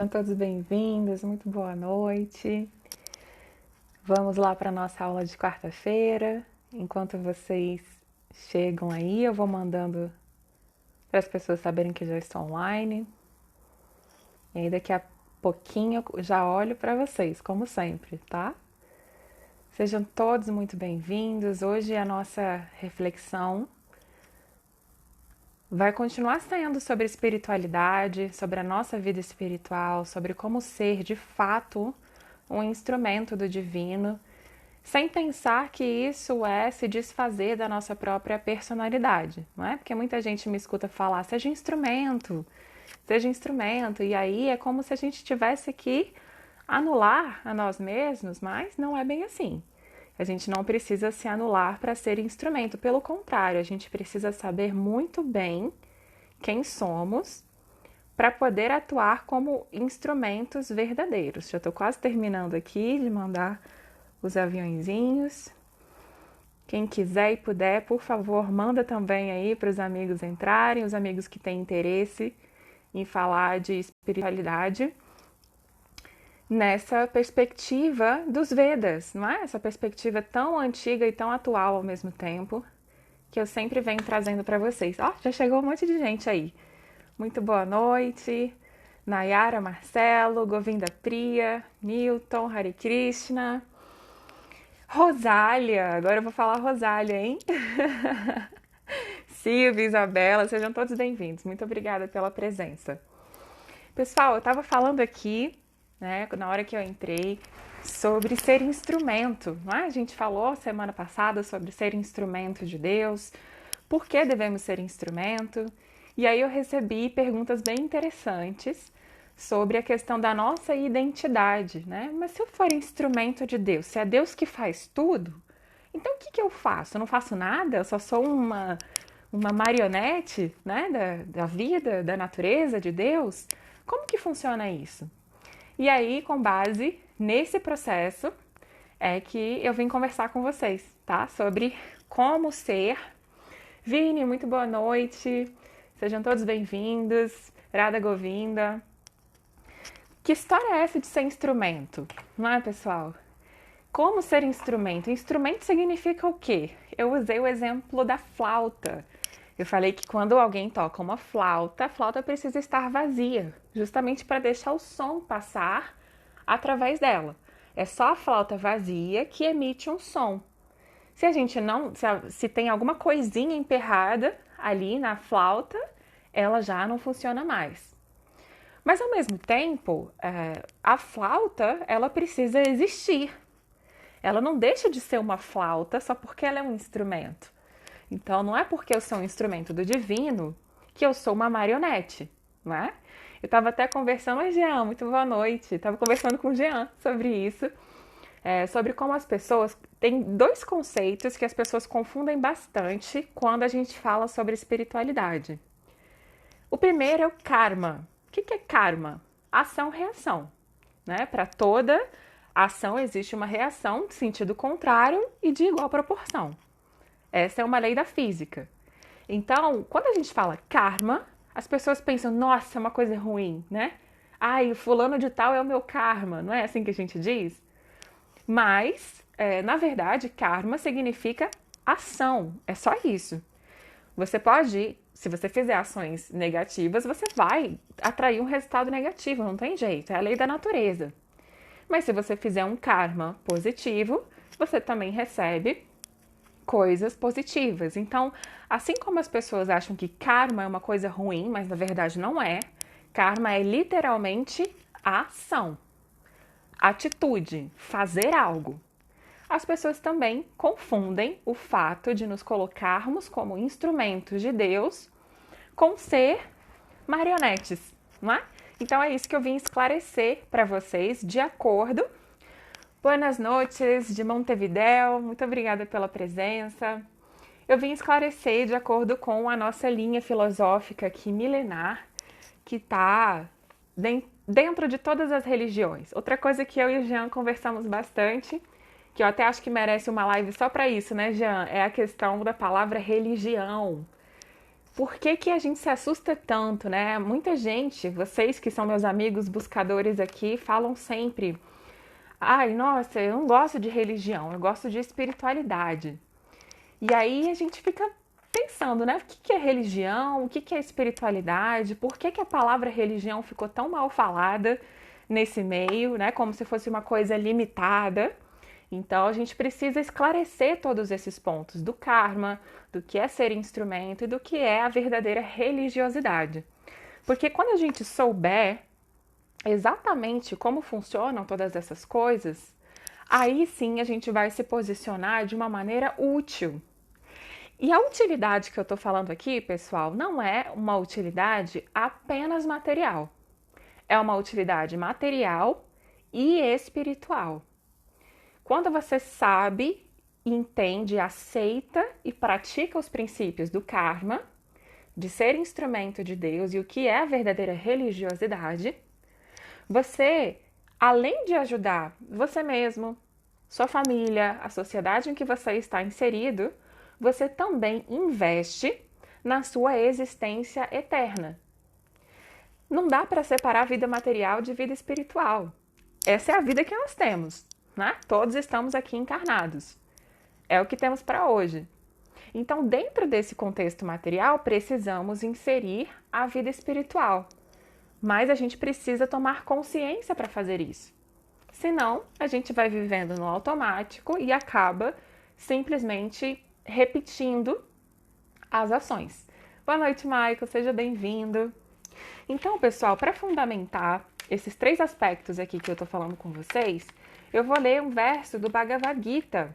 Sejam todos bem-vindos, muito boa noite. Vamos lá para a nossa aula de quarta-feira. Enquanto vocês chegam aí, eu vou mandando para as pessoas saberem que já estou online. E aí daqui a pouquinho eu já olho para vocês, como sempre, tá? Sejam todos muito bem-vindos. Hoje a nossa reflexão vai continuar sendo sobre espiritualidade, sobre a nossa vida espiritual, sobre como ser de fato um instrumento do divino, sem pensar que isso é se desfazer da nossa própria personalidade, não é? Porque muita gente me escuta falar, seja instrumento, e aí é como se a gente tivesse que anular a nós mesmos, mas não é bem assim. A gente não precisa se anular para ser instrumento, pelo contrário, a gente precisa saber muito bem quem somos para poder atuar como instrumentos verdadeiros. Já estou quase terminando aqui de mandar os aviõezinhos. Quem quiser e puder, por favor, manda também aí para os amigos entrarem, os amigos que têm interesse em falar de espiritualidade nessa perspectiva dos Vedas, não é? Essa perspectiva tão antiga e tão atual ao mesmo tempo, que eu sempre venho trazendo para vocês. Ó, já chegou um monte de gente aí. Muito boa noite. Nayara, Marcelo, Govinda Priya, Milton, Hare Krishna. Rosália, agora eu vou falar Rosália, hein? Silvia, Isabela, sejam todos bem-vindos. Muito obrigada pela presença. Pessoal, eu estava falando aqui, né, na hora que eu entrei, sobre ser instrumento, não é? A gente falou semana passada sobre ser instrumento de Deus, por que devemos ser instrumento, e aí eu recebi perguntas bem interessantes sobre a questão da nossa identidade, né? Mas se eu for instrumento de Deus, se é Deus que faz tudo, então o que eu faço? Eu não faço nada? Eu só sou uma marionete, né, da vida, da natureza de Deus? Como que funciona isso? E aí, com base nesse processo, é que eu vim conversar com vocês, tá? Sobre como ser. Vini, muito boa noite. Sejam todos bem-vindos. Radha Govinda. Que história é essa de ser instrumento? Não é, pessoal? Como ser instrumento? Instrumento significa o quê? Eu usei o exemplo da flauta. Eu falei que quando alguém toca uma flauta, a flauta precisa estar vazia, justamente para deixar o som passar através dela. É só a flauta vazia que emite um som. Se a gente não, se tem alguma coisinha emperrada ali na flauta, ela já não funciona mais. Mas ao mesmo tempo, a flauta ela precisa existir. Ela não deixa de ser uma flauta só porque ela é um instrumento. Então, não é porque eu sou um instrumento do divino que eu sou uma marionete, não é? Eu estava até conversando, oi Jean, muito boa noite. Estava conversando com o Jean sobre isso, sobre como as pessoas. Tem dois conceitos que as pessoas confundem bastante quando a gente fala sobre espiritualidade. O primeiro é o karma. O que é karma? Ação-reação, né? Para toda ação existe uma reação de sentido contrário e de igual proporção. Essa é uma lei da física. Então, quando a gente fala karma, as pessoas pensam, nossa, é uma coisa ruim, né? Ai, o fulano de tal é o meu karma, não é assim que a gente diz? Mas, na verdade, karma significa ação, é só isso. Você pode, se você fizer ações negativas, você vai atrair um resultado negativo, não tem jeito, é a lei da natureza. Mas se você fizer um karma positivo, você também recebe coisas positivas. Então, assim como as pessoas acham que karma é uma coisa ruim, mas na verdade não é, karma é literalmente a ação, atitude, fazer algo. As pessoas também confundem o fato de nos colocarmos como instrumentos de Deus com ser marionetes, não é? Então é isso que eu vim esclarecer para vocês de acordo. Buenas noches de Montevidéu, muito obrigada pela presença. Eu vim esclarecer de acordo com a nossa linha filosófica aqui milenar, que está dentro de todas as religiões. Outra coisa que eu e o Jean conversamos bastante, que eu até acho que merece uma live só para isso, né, Jean? É a questão da palavra religião. Por que que a gente se assusta tanto, né? Muita gente, vocês que são meus amigos buscadores aqui, falam sempre: ai, nossa, eu não gosto de religião, eu gosto de espiritualidade. E aí a gente fica pensando, né? O que que é religião? O que que é espiritualidade? Por que que a palavra religião ficou tão mal falada nesse meio, né? Como se fosse uma coisa limitada. Então a gente precisa esclarecer todos esses pontos do karma, do que é ser instrumento e do que é a verdadeira religiosidade. Porque quando a gente souber exatamente como funcionam todas essas coisas, aí sim a gente vai se posicionar de uma maneira útil. E a utilidade que eu estou falando aqui, pessoal, não é uma utilidade apenas material. É uma utilidade material e espiritual. Quando você sabe, entende, aceita e pratica os princípios do karma, de ser instrumento de Deus e o que é a verdadeira religiosidade, você, além de ajudar você mesmo, sua família, a sociedade em que você está inserido, você também investe na sua existência eterna. Não dá para separar a vida material de vida espiritual. Essa é a vida que nós temos, né? Todos estamos aqui encarnados. É o que temos para hoje. Então, dentro desse contexto material, precisamos inserir a vida espiritual. Mas a gente precisa tomar consciência para fazer isso. Senão, a gente vai vivendo no automático e acaba simplesmente repetindo as ações. Boa noite, Michael, seja bem-vindo. Então, pessoal, para fundamentar esses três aspectos aqui que eu estou falando com vocês, eu vou ler um verso do Bhagavad Gita.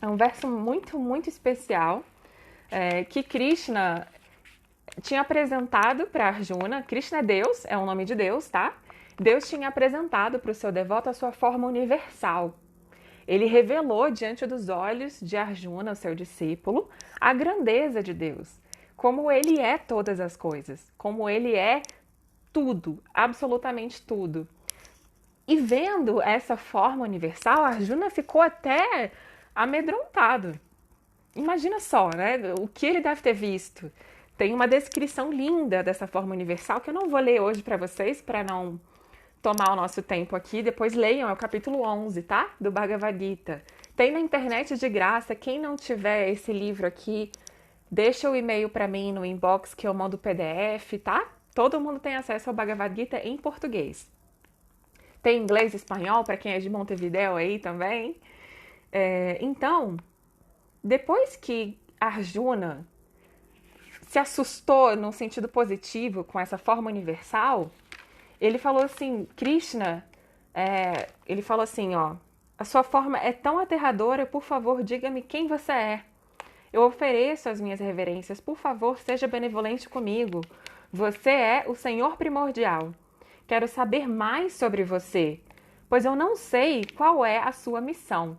É um verso muito, muito especial que Krishna tinha apresentado para Arjuna. Krishna é Deus, é o nome de Deus, tá? Deus tinha apresentado para o seu devoto a sua forma universal. Ele revelou diante dos olhos de Arjuna, o seu discípulo, a grandeza de Deus, como ele é todas as coisas, como ele é tudo, absolutamente tudo. E vendo essa forma universal, Arjuna ficou até amedrontado. Imagina só, né? O que ele deve ter visto. Tem uma descrição linda dessa forma universal que eu não vou ler hoje para vocês, para não tomar o nosso tempo aqui. Depois leiam, é o capítulo 11, tá? Do Bhagavad Gita. Tem na internet de graça. Quem não tiver esse livro aqui, deixa o e-mail para mim no inbox que eu mando o PDF, tá? Todo mundo tem acesso ao Bhagavad Gita em português. Tem inglês e espanhol para quem é de Montevidéu aí também. Então, depois que Arjuna se assustou no sentido positivo com essa forma universal, ele falou assim, Krishna, ele falou assim, ó, a sua forma é tão aterradora, por favor, diga-me quem você é. Eu ofereço as minhas reverências, por favor, seja benevolente comigo. Você é o Senhor primordial. Quero saber mais sobre você, pois eu não sei qual é a sua missão.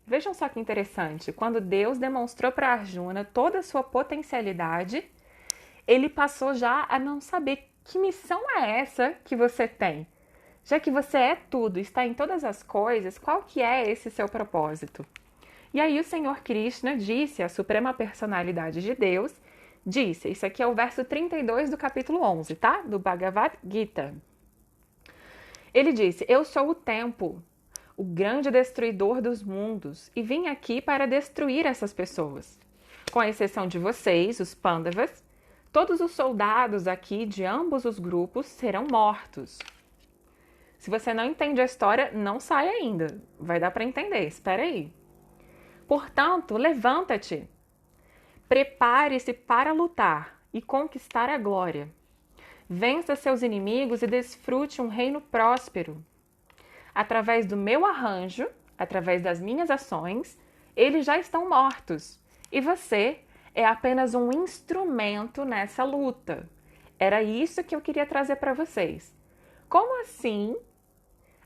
Vejam só que interessante, quando Deus demonstrou para Arjuna toda a sua potencialidade, ele passou já a não saber que missão é essa que você tem. Já que você é tudo, está em todas as coisas, qual que é esse seu propósito? E aí o Senhor Krishna disse, a suprema personalidade de Deus, disse, isso aqui é o verso 32 do capítulo 11, tá? Do Bhagavad Gita. Ele disse, eu sou o tempo, o grande destruidor dos mundos, e vim aqui para destruir essas pessoas. Com exceção de vocês, os Pandavas, todos os soldados aqui de ambos os grupos serão mortos. Se você não entende a história, não sai ainda. Vai dar para entender, espera aí. Portanto, levanta-te, prepare-se para lutar e conquistar a glória. Vença seus inimigos e desfrute um reino próspero. Através do meu arranjo, através das minhas ações, eles já estão mortos. E você é apenas um instrumento nessa luta. Era isso que eu queria trazer para vocês. Como assim?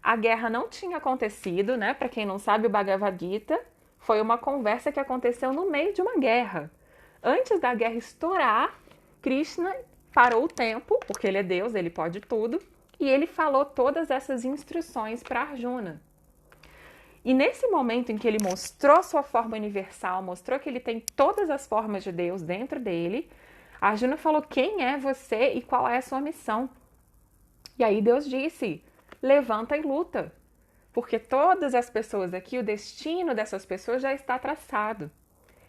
A guerra não tinha acontecido, né? Para quem não sabe, o Bhagavad Gita foi uma conversa que aconteceu no meio de uma guerra. Antes da guerra estourar, Krishna parou o tempo, porque ele é Deus, ele pode tudo, e ele falou todas essas instruções para Arjuna. E nesse momento em que ele mostrou sua forma universal, mostrou que ele tem todas as formas de Deus dentro dele, A Arjuna falou: quem é você e qual é a sua missão? E aí Deus disse: levanta e luta. Porque todas as pessoas aqui, o destino dessas pessoas já está traçado.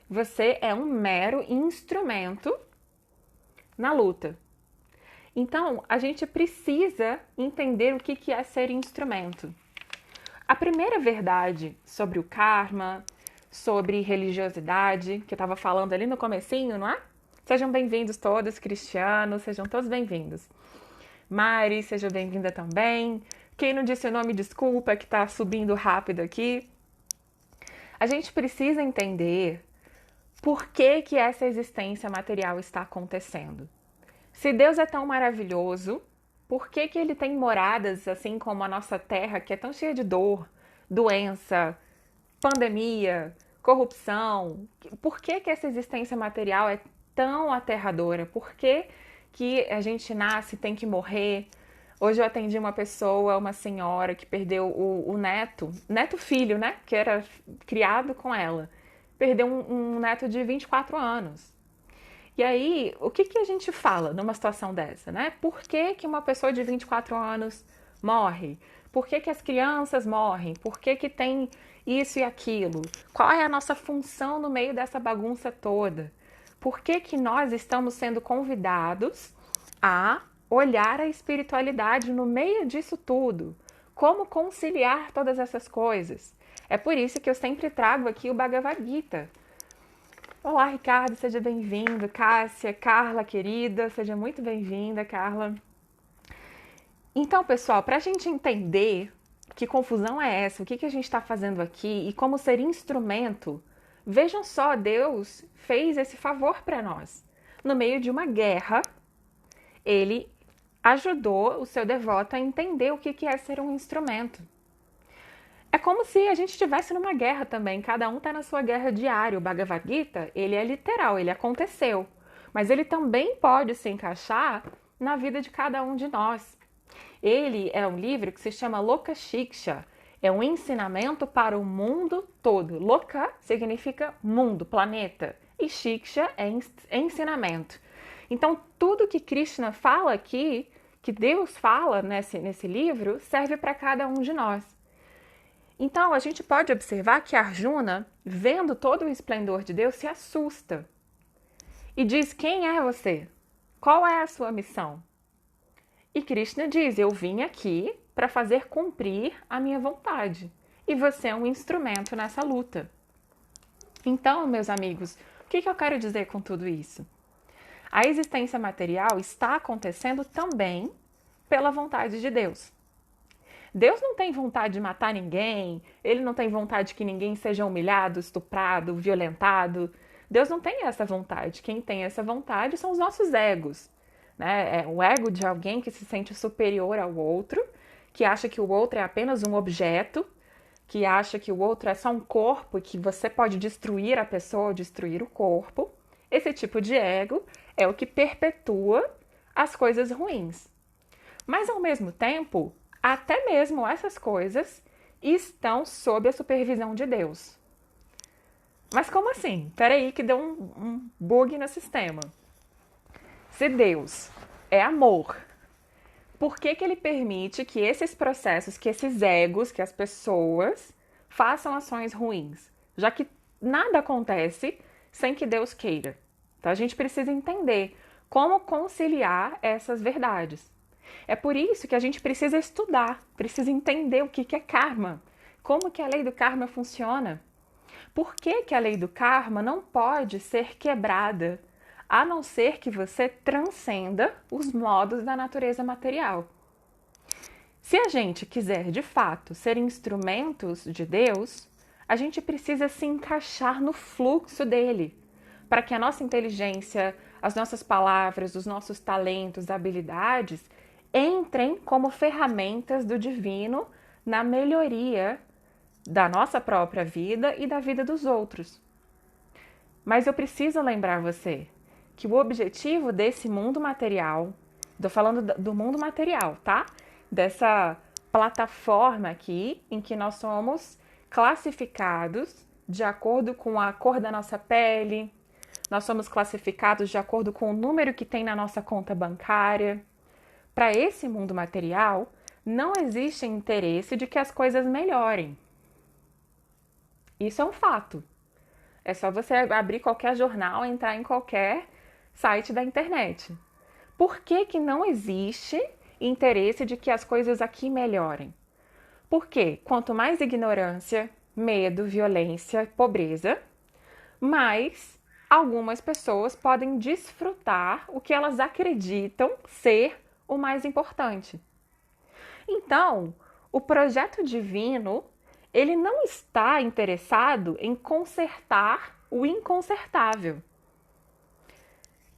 Você é um mero instrumento na luta. Então, a gente precisa entender o que é ser instrumento. A primeira verdade sobre o karma, sobre religiosidade, que eu estava falando ali no comecinho, não é? Sejam bem-vindos todos, Cristiano, sejam todos bem-vindos. Mari, seja bem-vinda também. Quem não disse o nome, desculpa, que está subindo rápido aqui. A gente precisa entender por que essa existência material está acontecendo. Se Deus é tão maravilhoso, por que Ele tem moradas assim como a nossa Terra, que é tão cheia de dor, doença, pandemia, corrupção? Por que essa existência material é tão aterradora? Por que a gente nasce e tem que morrer? Hoje eu atendi uma pessoa, uma senhora que perdeu o neto filho, né? Que era criado com ela. Perdeu um neto de 24 anos. E aí, o que a gente fala numa situação dessa, né? Por que uma pessoa de 24 anos morre? Por que as crianças morrem? Por que tem isso e aquilo? Qual é a nossa função no meio dessa bagunça toda? Por que nós estamos sendo convidados a olhar a espiritualidade no meio disso tudo? Como conciliar todas essas coisas? É por isso que eu sempre trago aqui o Bhagavad Gita. Olá, Ricardo, seja bem-vindo. Cássia, Carla, querida, seja muito bem-vinda, Carla. Então, pessoal, para a gente entender que confusão é essa, o que a gente está fazendo aqui e como ser instrumento, vejam só, Deus fez esse favor para nós. No meio de uma guerra, Ele ajudou o seu devoto a entender o que é ser um instrumento. É como se a gente estivesse numa guerra também, cada um está na sua guerra diária. O Bhagavad Gita, ele é literal, ele aconteceu, mas ele também pode se encaixar na vida de cada um de nós. Ele é um livro que se chama Loka Shiksha, é um ensinamento para o mundo todo. Loka significa mundo, planeta, e Shiksha é ensinamento. Então, tudo que Krishna fala aqui, que Deus fala nesse livro, serve para cada um de nós. Então, a gente pode observar que Arjuna, vendo todo o esplendor de Deus, se assusta e diz: quem é você? Qual é a sua missão? E Krishna diz: eu vim aqui para fazer cumprir a minha vontade e você é um instrumento nessa luta. Então, meus amigos, o que eu quero dizer com tudo isso? A existência material está acontecendo também pela vontade de Deus. Deus não tem vontade de matar ninguém, Ele não tem vontade que ninguém seja humilhado, estuprado, violentado. Deus não tem essa vontade. Quem tem essa vontade são os nossos egos. Né? É o ego de alguém que se sente superior ao outro, que acha que o outro é apenas um objeto, que acha que o outro é só um corpo e que você pode destruir a pessoa ou destruir o corpo. Esse tipo de ego é o que perpetua as coisas ruins. Mas, ao mesmo tempo, até mesmo essas coisas estão sob a supervisão de Deus. Mas como assim? Peraí que deu um bug no sistema. Se Deus é amor, por que Ele permite que esses processos, que esses egos, que as pessoas façam ações ruins? Já que nada acontece sem que Deus queira. Então a gente precisa entender como conciliar essas verdades. É por isso que a gente precisa estudar, precisa entender o que é karma, como que a lei do karma funciona. Por que a lei do karma não pode ser quebrada, a não ser que você transcenda os modos da natureza material? Se a gente quiser, de fato, ser instrumentos de Deus, a gente precisa se encaixar no fluxo dele, para que a nossa inteligência, as nossas palavras, os nossos talentos, habilidades entrem como ferramentas do divino na melhoria da nossa própria vida e da vida dos outros. Mas eu preciso lembrar você que o objetivo desse mundo material, estou falando do mundo material, tá? Dessa plataforma aqui em que nós somos classificados de acordo com a cor da nossa pele, nós somos classificados de acordo com o número que tem na nossa conta bancária. Para esse mundo material, não existe interesse de que as coisas melhorem. Isso é um fato. É só você abrir qualquer jornal, entrar em qualquer site da internet. Por que que não existe interesse de que as coisas aqui melhorem? Porque quanto mais ignorância, medo, violência, pobreza, mais algumas pessoas podem desfrutar o que elas acreditam ser o mais importante. Então, o projeto divino, ele não está interessado em consertar o inconsertável.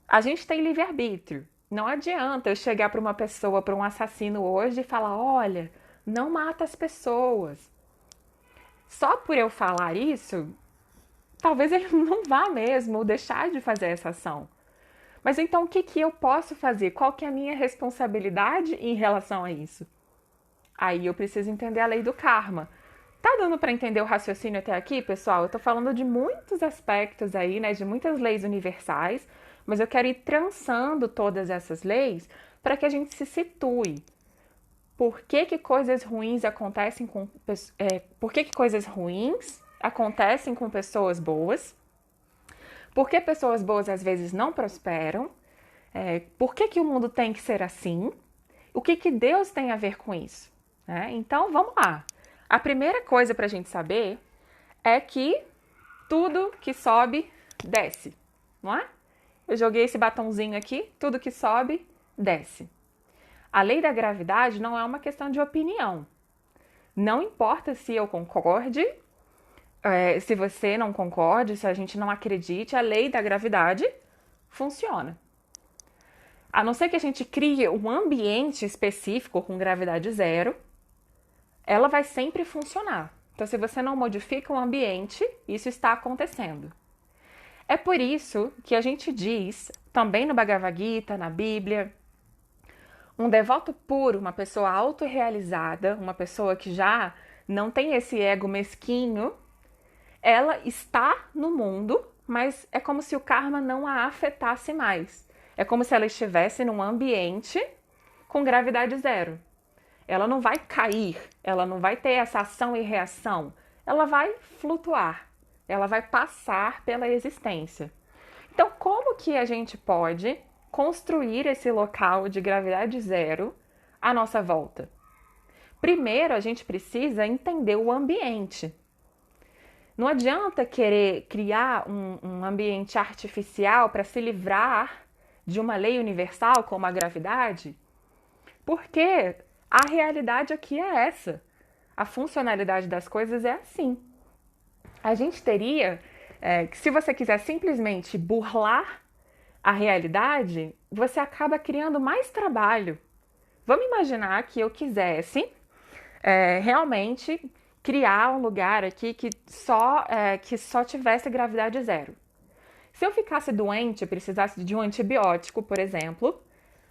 A gente tem livre-arbítrio. Não adianta eu chegar para uma pessoa, para um assassino hoje e falar, olha, não mata as pessoas. Só por eu falar isso, talvez ele não vá mesmo deixar de fazer essa ação. Mas então o que eu posso fazer? Qual que é a minha responsabilidade em relação a isso? Aí eu preciso entender a lei do karma. Tá dando para entender o raciocínio até aqui, pessoal? Eu tô falando de muitos aspectos aí, né, de muitas leis universais, mas eu quero ir trançando todas essas leis para que a gente se situe. Por que coisas ruins acontecem com por que coisas ruins acontecem com pessoas boas? Por que pessoas boas às vezes não prosperam? Por que o mundo tem que ser assim? O que Deus tem a ver com isso? Então, vamos lá. A primeira coisa para a gente saber é que tudo que sobe, desce, não é? Eu joguei esse batonzinho aqui, tudo que sobe, desce. A lei da gravidade não é uma questão de opinião. Não importa se eu concorde, se você não concorde, se a gente não acredite, a lei da gravidade funciona. A não ser que a gente crie um ambiente específico com gravidade zero, ela vai sempre funcionar. Então, se você não modifica o ambiente, isso está acontecendo. É por isso que a gente diz, também no Bhagavad Gita, na Bíblia, um devoto puro, uma pessoa autorrealizada, uma pessoa que já não tem esse ego mesquinho, ela está no mundo, mas é como se o karma não a afetasse mais. É como se ela estivesse num ambiente com gravidade zero. Ela não vai cair, ela não vai ter essa ação e reação. Ela vai flutuar, ela vai passar pela existência. Então, como que a gente pode construir esse local de gravidade zero à nossa volta? Primeiro, a gente precisa entender o ambiente. Não adianta querer criar um ambiente artificial para se livrar de uma lei universal como a gravidade, porque a realidade aqui é essa. A funcionalidade das coisas é assim. A gente teria, que se você quiser simplesmente burlar a realidade, você acaba criando mais trabalho. Vamos imaginar que eu quisesse realmente criar um lugar aqui que só tivesse gravidade zero. Se eu ficasse doente, precisasse de um antibiótico, por exemplo,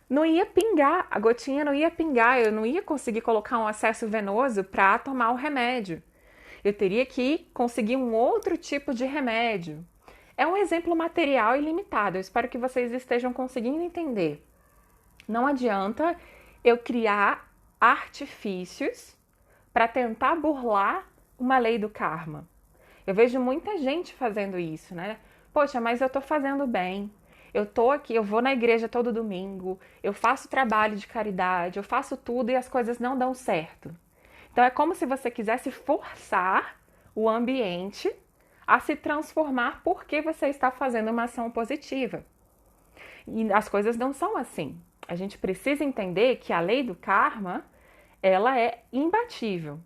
não ia pingar, a gotinha não ia pingar, eu não ia conseguir colocar um acesso venoso para tomar o remédio. Eu teria que conseguir um outro tipo de remédio. É um exemplo material e limitado, eu espero que vocês estejam conseguindo entender. Não adianta eu criar artifícios para tentar burlar uma lei do karma. Eu vejo muita gente fazendo isso, né? Poxa, mas eu tô fazendo bem. Eu tô aqui, eu vou na igreja todo domingo, eu faço trabalho de caridade, eu faço tudo e as coisas não dão certo. Então é como se você quisesse forçar o ambiente a se transformar porque você está fazendo uma ação positiva. E as coisas não são assim. A gente precisa entender que a lei do karma, ela é imbatível.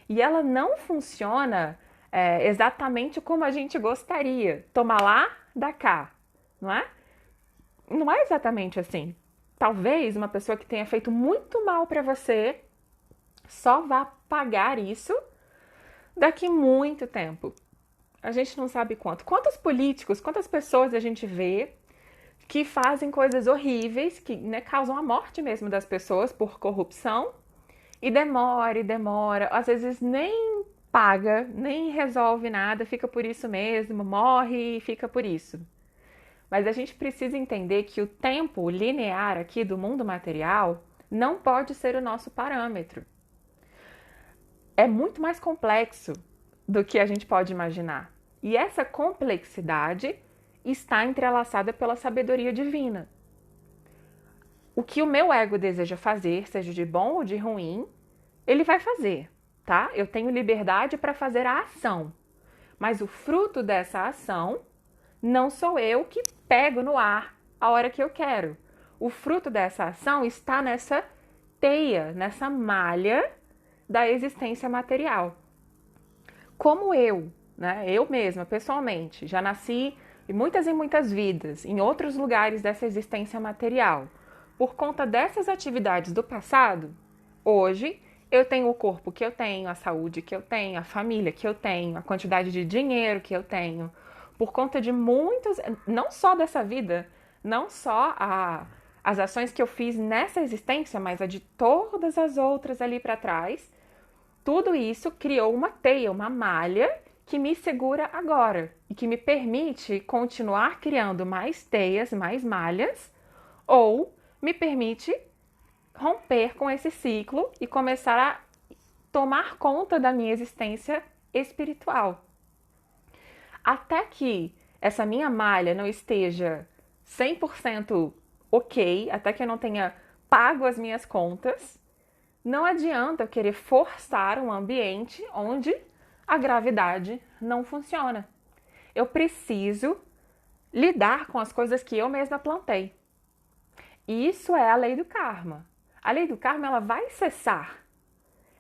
E ela não funciona exatamente como a gente gostaria. Toma lá, dá cá, não é? Não é exatamente assim. Talvez uma pessoa que tenha feito muito mal para você só vá pagar isso daqui muito tempo. A gente não sabe quanto. Quantos políticos, quantas pessoas a gente vê que fazem coisas horríveis, que causam a morte mesmo das pessoas por corrupção, e demora, às vezes nem paga, nem resolve nada, fica por isso mesmo, morre e fica por isso. Mas a gente precisa entender que o tempo linear aqui do mundo material não pode ser o nosso parâmetro. É muito mais complexo do que a gente pode imaginar. E essa complexidade está entrelaçada pela sabedoria divina. O que o meu ego deseja fazer, seja de bom ou de ruim, ele vai fazer, tá? Eu tenho liberdade para fazer a ação, mas o fruto dessa ação não sou eu que pego no ar a hora que eu quero. O fruto dessa ação está nessa teia, nessa malha da existência material. Como eu, né? Eu mesma, pessoalmente, já nasci em muitas vidas, em outros lugares dessa existência material. Por conta dessas atividades do passado, hoje eu tenho o corpo que eu tenho, a saúde que eu tenho, a família que eu tenho, a quantidade de dinheiro que eu tenho. Por conta de muitos, não só dessa vida, não só as ações que eu fiz nessa existência, mas a de todas as outras ali para trás, tudo isso criou uma teia, uma malha que me segura agora e que me permite continuar criando mais teias, mais malhas, ou me permite romper com esse ciclo e começar a tomar conta da minha existência espiritual. Até que essa minha malha não esteja 100% ok, até que eu não tenha pago as minhas contas, não adianta eu querer forçar um ambiente onde a gravidade não funciona. Eu preciso lidar com as coisas que eu mesma plantei. E isso é a lei do karma. A lei do karma, ela vai cessar.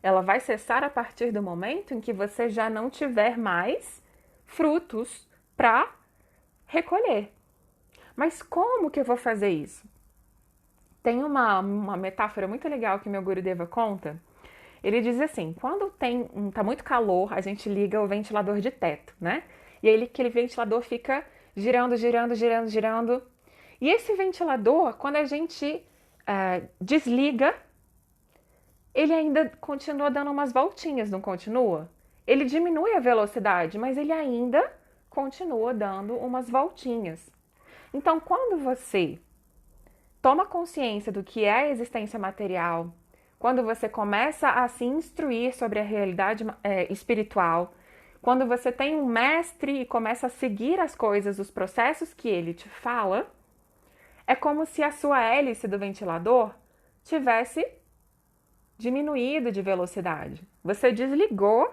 Ela vai cessar a partir do momento em que você já não tiver mais frutos para recolher. Mas como que eu vou fazer isso? Tem uma metáfora muito legal que meu Gurudeva conta. Ele diz assim, quando tá muito calor, a gente liga o ventilador de teto, né? E aí aquele ventilador fica girando. E esse ventilador, quando a gente desliga, ele ainda continua dando umas voltinhas, não continua? Ele diminui a velocidade, mas ele ainda continua dando umas voltinhas. Então, quando você toma consciência do que é a existência material, quando você começa a se instruir sobre a realidade espiritual, quando você tem um mestre e começa a seguir as coisas, os processos que ele te fala, é como se a sua hélice do ventilador tivesse diminuído de velocidade. Você desligou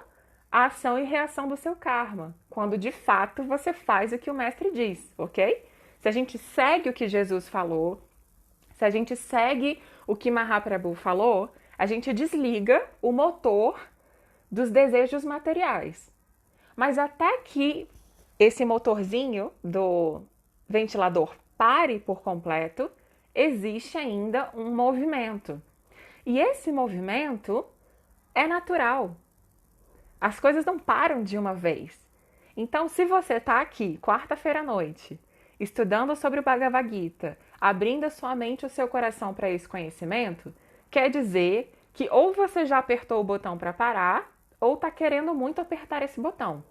a ação e reação do seu karma, quando de fato você faz o que o mestre diz, ok? Se a gente segue o que Jesus falou, se a gente segue o que Mahaprabhu falou, a gente desliga o motor dos desejos materiais. Mas até que esse motorzinho do ventilador pare por completo, existe ainda um movimento. E esse movimento é natural. As coisas não param de uma vez. Então, se você está aqui, quarta-feira à noite, estudando sobre o Bhagavad Gita, abrindo a sua mente e o seu coração para esse conhecimento, quer dizer que ou você já apertou o botão para parar, ou está querendo muito apertar esse botão.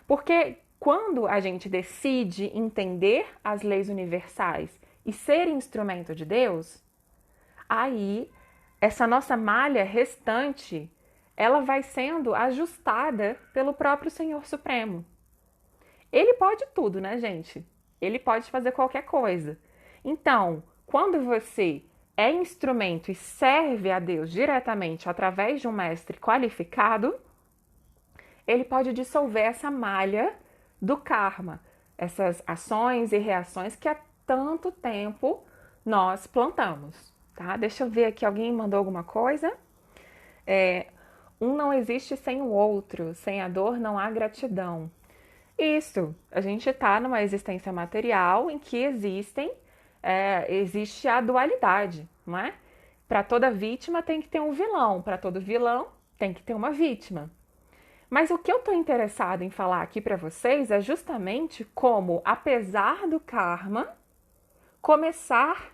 Porque quando a gente decide entender as leis universais e ser instrumento de Deus, aí essa nossa malha restante, ela vai sendo ajustada pelo próprio Senhor Supremo. Ele pode tudo, né, gente? Ele pode fazer qualquer coisa. Então, quando você é instrumento e serve a Deus diretamente através de um mestre qualificado, ele pode dissolver essa malha do karma, essas ações e reações que há tanto tempo nós plantamos, tá? Deixa eu ver aqui, alguém mandou alguma coisa? Um não existe sem o outro, sem a dor não há gratidão. Isso, a gente está numa existência material em que existe a dualidade, não é? Para toda vítima tem que ter um vilão, para todo vilão tem que ter uma vítima. Mas o que eu estou interessado em falar aqui para vocês é justamente como, apesar do karma, começar...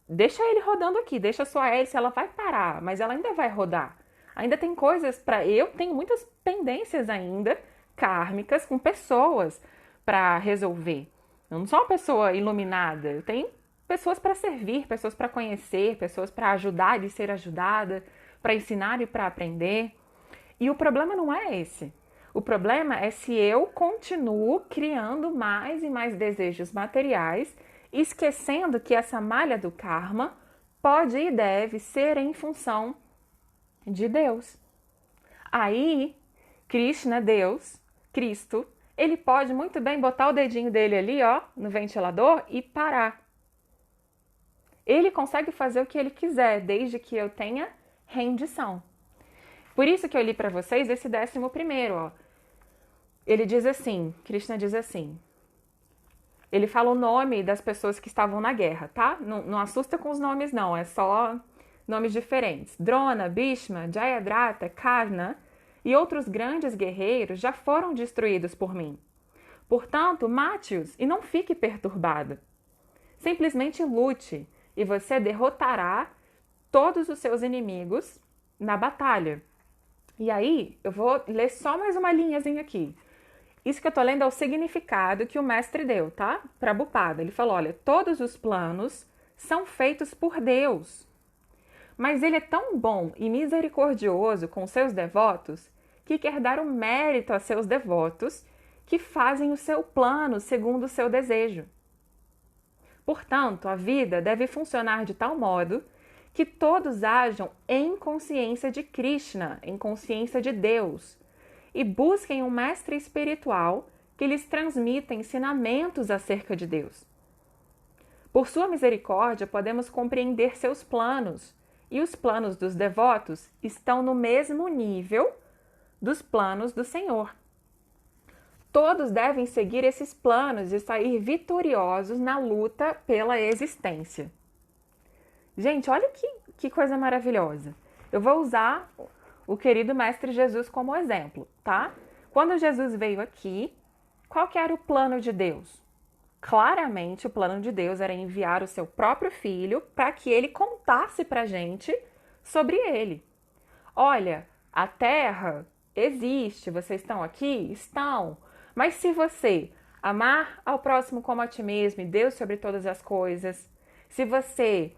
Deixa ele rodando aqui, deixa a sua hélice, ela vai parar, mas ela ainda vai rodar. Ainda tem coisas para... Eu tenho muitas pendências ainda kármicas com pessoas para resolver. Eu não sou uma pessoa iluminada. Eu tenho pessoas para servir, pessoas para conhecer, pessoas para ajudar e ser ajudada, para ensinar e para aprender. E o problema não é esse. O problema é se eu continuo criando mais e mais desejos materiais, esquecendo que essa malha do karma pode e deve ser em função de Deus. Aí, Krishna, Deus, Cristo, ele pode muito bem botar o dedinho dele ali, ó, no ventilador e parar. Ele consegue fazer o que ele quiser, desde que eu tenha rendição. Por isso que eu li para vocês esse 11º, ó. Ele diz assim, Krishna diz assim, ele fala o nome das pessoas que estavam na guerra, tá? Não assusta com os nomes não, é só nomes diferentes. Drona, Bhishma, Jayadratha, Karna e outros grandes guerreiros já foram destruídos por mim. Portanto, mate-os e não fique perturbado. Simplesmente lute e você derrotará todos os seus inimigos na batalha. E aí, eu vou ler só mais uma linhazinha aqui. Isso que eu tô lendo é o significado que o mestre deu, tá? Prabhupada. Ele falou, olha, todos os planos são feitos por Deus. Mas ele é tão bom e misericordioso com seus devotos que quer dar o mérito a seus devotos que fazem o seu plano segundo o seu desejo. Portanto, a vida deve funcionar de tal modo que todos hajam em consciência de Krishna, em consciência de Deus, e busquem um mestre espiritual que lhes transmita ensinamentos acerca de Deus. Por sua misericórdia, podemos compreender seus planos, e os planos dos devotos estão no mesmo nível dos planos do Senhor. Todos devem seguir esses planos e sair vitoriosos na luta pela existência. Gente, olha que coisa maravilhosa. Eu vou usar o querido Mestre Jesus como exemplo, tá? Quando Jesus veio aqui, qual que era o plano de Deus? Claramente, o plano de Deus era enviar o seu próprio filho para que ele contasse para a gente sobre ele. Olha, a Terra existe, vocês estão aqui? Estão. Mas se você amar ao próximo como a ti mesmo e Deus sobre todas as coisas, se você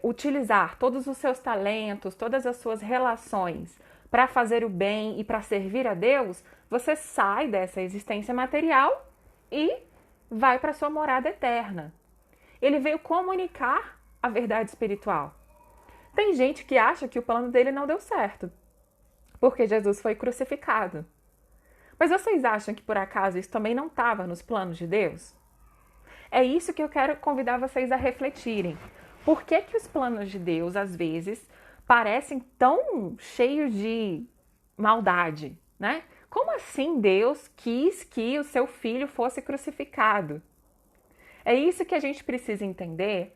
utilizar todos os seus talentos, todas as suas relações para fazer o bem e para servir a Deus, você sai dessa existência material e vai para sua morada eterna. Ele veio comunicar a verdade espiritual. Tem gente que acha que o plano dele não deu certo, porque Jesus foi crucificado. Mas vocês acham que por acaso isso também não estava nos planos de Deus? É isso que eu quero convidar vocês a refletirem. Por que que os planos de Deus, às vezes, parecem tão cheios de maldade, né? Como assim Deus quis que o seu filho fosse crucificado? É isso que a gente precisa entender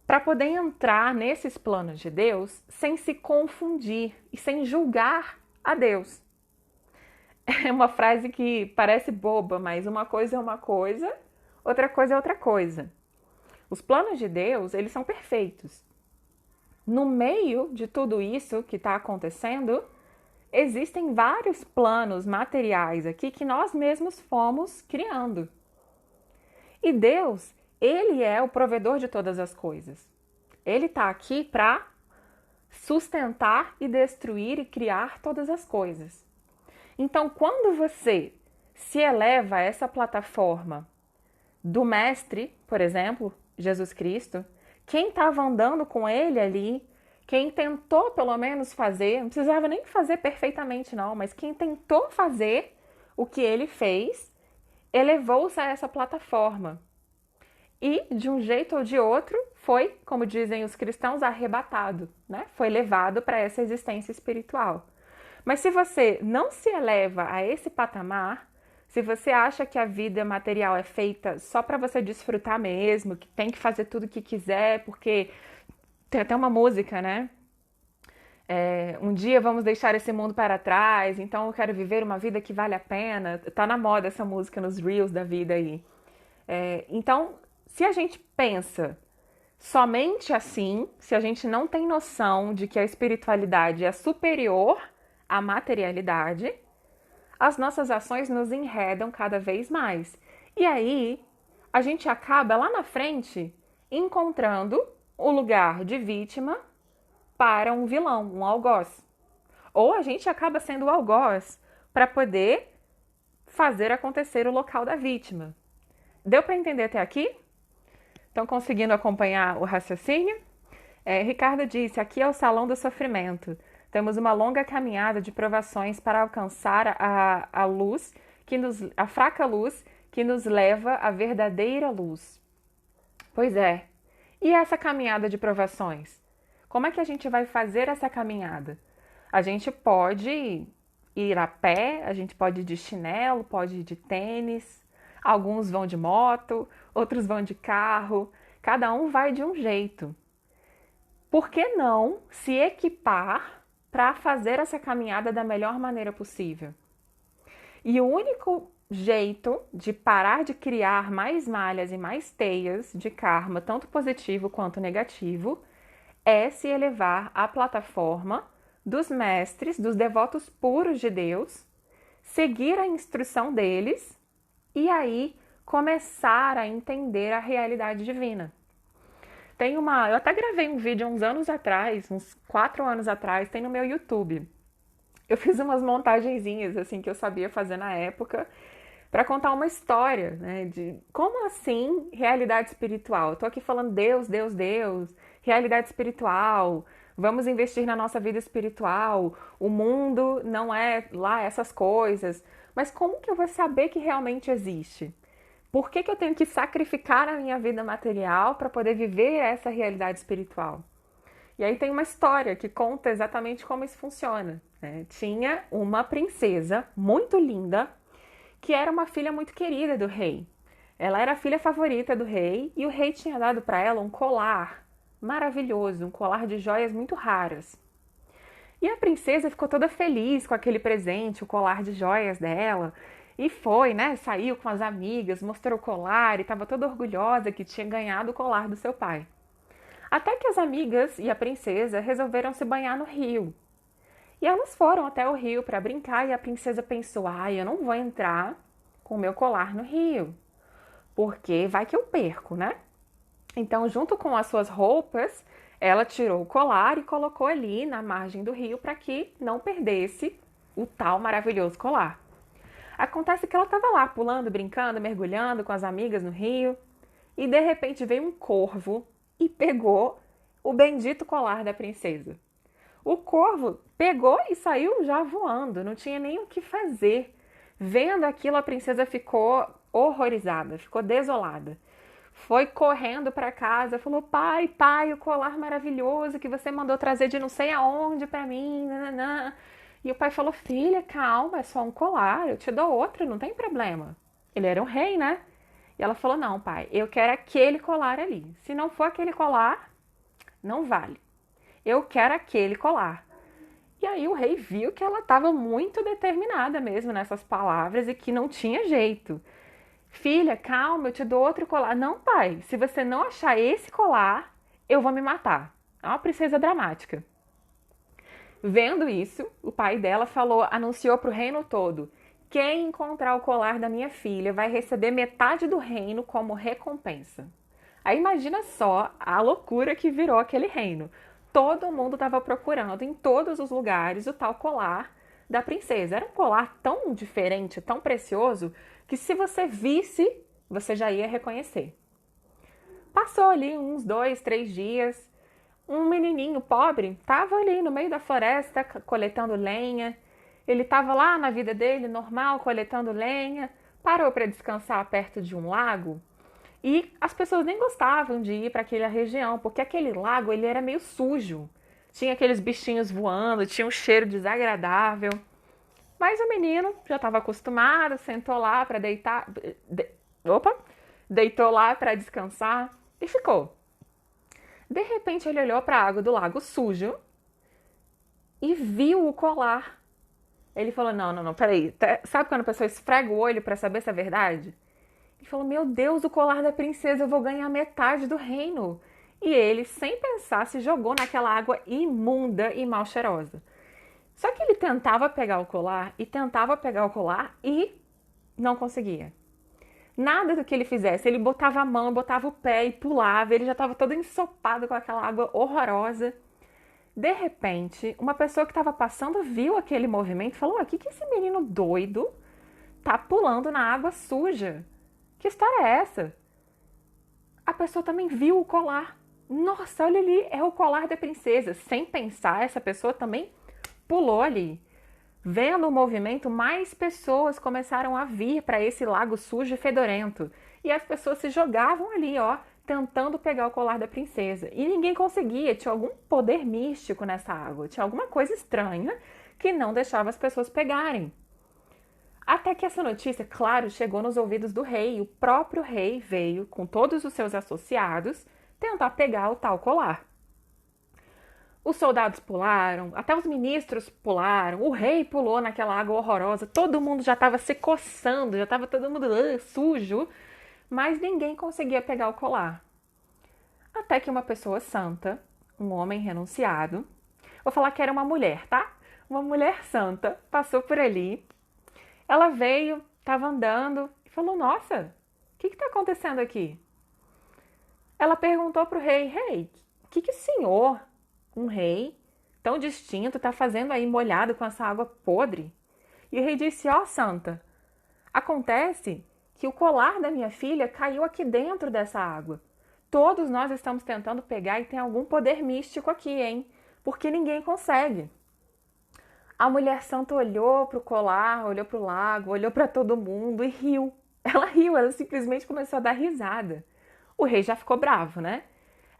para poder entrar nesses planos de Deus sem se confundir e sem julgar a Deus. É uma frase que parece boba, mas uma coisa é uma coisa, outra coisa é outra coisa. Os planos de Deus, eles são perfeitos. No meio de tudo isso que está acontecendo, existem vários planos materiais aqui que nós mesmos fomos criando. E Deus, Ele é o provedor de todas as coisas. Ele está aqui para sustentar e destruir e criar todas as coisas. Então, quando você se eleva a essa plataforma do Mestre, por exemplo, Jesus Cristo, quem estava andando com ele ali, quem tentou pelo menos fazer, não precisava nem fazer perfeitamente não, mas quem tentou fazer o que ele fez, elevou-se a essa plataforma. E, de um jeito ou de outro, foi, como dizem os cristãos, arrebatado, né? Foi levado para essa existência espiritual. Mas se você não se eleva a esse patamar, se você acha que a vida material é feita só para você desfrutar mesmo, que tem que fazer tudo o que quiser, porque tem até uma música, né? Um dia vamos deixar esse mundo para trás, então eu quero viver uma vida que vale a pena. Tá na moda essa música nos reels da vida aí. Então, se a gente pensa somente assim, se a gente não tem noção de que a espiritualidade é superior à materialidade, as nossas ações nos enredam cada vez mais. E aí, a gente acaba lá na frente encontrando o lugar de vítima para um vilão, um algoz. Ou a gente acaba sendo o algoz para poder fazer acontecer o local da vítima. Deu para entender até aqui? Estão conseguindo acompanhar o raciocínio? Ricardo disse, aqui é o salão do sofrimento. Temos uma longa caminhada de provações para alcançar a luz, a fraca luz que nos leva à verdadeira luz. Pois é. E essa caminhada de provações? Como é que a gente vai fazer essa caminhada? A gente pode ir a pé, a gente pode ir de chinelo, pode ir de tênis, alguns vão de moto, outros vão de carro, cada um vai de um jeito. Por que não se equipar para fazer essa caminhada da melhor maneira possível? E o único jeito de parar de criar mais malhas e mais teias de karma, tanto positivo quanto negativo, é se elevar à plataforma dos mestres, dos devotos puros de Deus, seguir a instrução deles e aí começar a entender a realidade divina. Eu até gravei um vídeo uns anos atrás, uns 4 anos atrás, tem no meu YouTube. Eu fiz umas montagenzinhas assim que eu sabia fazer na época para contar uma história, né, de como assim realidade espiritual. Eu tô aqui falando Deus, Deus, Deus, realidade espiritual, vamos investir na nossa vida espiritual, o mundo não é lá essas coisas, mas como que eu vou saber que realmente existe? Por que eu tenho que sacrificar a minha vida material para poder viver essa realidade espiritual? E aí tem uma história que conta exatamente como isso funciona, né? Tinha uma princesa muito linda que era uma filha muito querida do rei. Ela era a filha favorita do rei e o rei tinha dado para ela um colar maravilhoso, um colar de joias muito raras. E a princesa ficou toda feliz com aquele presente, o colar de joias dela. E foi, né? Saiu com as amigas, mostrou o colar e estava toda orgulhosa que tinha ganhado o colar do seu pai. Até que as amigas e a princesa resolveram se banhar no rio. E elas foram até o rio para brincar e a princesa pensou, eu não vou entrar com o meu colar no rio, porque vai que eu perco, né? Então, junto com as suas roupas, ela tirou o colar e colocou ali na margem do rio para que não perdesse o tal maravilhoso colar. Acontece que ela estava lá pulando, brincando, mergulhando com as amigas no rio e de repente veio um corvo e pegou o bendito colar da princesa. O corvo pegou e saiu já voando, não tinha nem o que fazer. Vendo aquilo, a princesa ficou horrorizada, ficou desolada. Foi correndo para casa, falou, pai, o colar maravilhoso que você mandou trazer de não sei aonde para mim, nananã. E o pai falou, filha, calma, é só um colar, eu te dou outro, não tem problema. Ele era um rei, né? E ela falou, não, pai, eu quero aquele colar ali. Se não for aquele colar, não vale. Eu quero aquele colar. E aí o rei viu que ela estava muito determinada mesmo nessas palavras e que não tinha jeito. Filha, calma, eu te dou outro colar. Não, pai, se você não achar esse colar, eu vou me matar. É uma princesa dramática. Vendo isso, o pai dela anunciou para o reino todo, quem encontrar o colar da minha filha vai receber metade do reino como recompensa. Aí imagina só a loucura que virou aquele reino. Todo mundo estava procurando em todos os lugares o tal colar da princesa. Era um colar tão diferente, tão precioso, que se você visse, você já ia reconhecer. Passou ali uns 2, 3 dias, um menininho pobre estava ali no meio da floresta coletando lenha. Ele estava lá na vida dele, normal, coletando lenha, parou para descansar perto de um lago. E as pessoas nem gostavam de ir para aquela região, porque aquele lago ele era meio sujo. Tinha aqueles bichinhos voando, tinha um cheiro desagradável. Mas o menino já estava acostumado, sentou lá para deitou lá para descansar e ficou. De repente ele olhou para a água do lago sujo e viu o colar. Ele falou, não, peraí. Sabe quando a pessoa esfrega o olho para saber se é verdade? Ele falou, meu Deus, o colar da princesa, eu vou ganhar metade do reino. E ele, sem pensar, se jogou naquela água imunda e mal cheirosa. Só que ele tentava pegar o colar e não conseguia. Nada do que ele fizesse. Ele botava a mão, botava o pé e pulava. Ele já estava todo ensopado com aquela água horrorosa. De repente, uma pessoa que estava passando viu aquele movimento e falou: o que esse menino doido tá pulando na água suja? Que história é essa? A pessoa também viu o colar. Nossa, olha ali, é o colar da princesa. Sem pensar, essa pessoa também pulou ali. Vendo o movimento, mais pessoas começaram a vir para esse lago sujo e fedorento. E as pessoas se jogavam ali, ó, tentando pegar o colar da princesa. E ninguém conseguia, tinha algum poder místico nessa água, tinha alguma coisa estranha que não deixava as pessoas pegarem. Até que essa notícia, claro, chegou nos ouvidos do rei. O próprio rei veio, com todos os seus associados, tentar pegar o tal colar. Os soldados pularam, até os ministros pularam, o rei pulou naquela água horrorosa, todo mundo já estava se coçando, já estava todo mundo sujo, mas ninguém conseguia pegar o colar. Até que uma pessoa santa, um homem renunciado, vou falar que era uma mulher, tá? Uma mulher santa passou por ali. Ela veio, estava andando e falou: nossa, o que está acontecendo aqui? Ela perguntou para o rei: rei, o que o senhor, um rei tão distinto, está fazendo aí molhado com essa água podre? E o rei disse: ó, santa, acontece que o colar da minha filha caiu aqui dentro dessa água. Todos nós estamos tentando pegar e tem algum poder místico aqui, hein? Porque ninguém consegue. A mulher santa olhou para o colar, olhou para o lago, olhou para todo mundo e riu. Ela riu, ela simplesmente começou a dar risada. O rei já ficou bravo, né?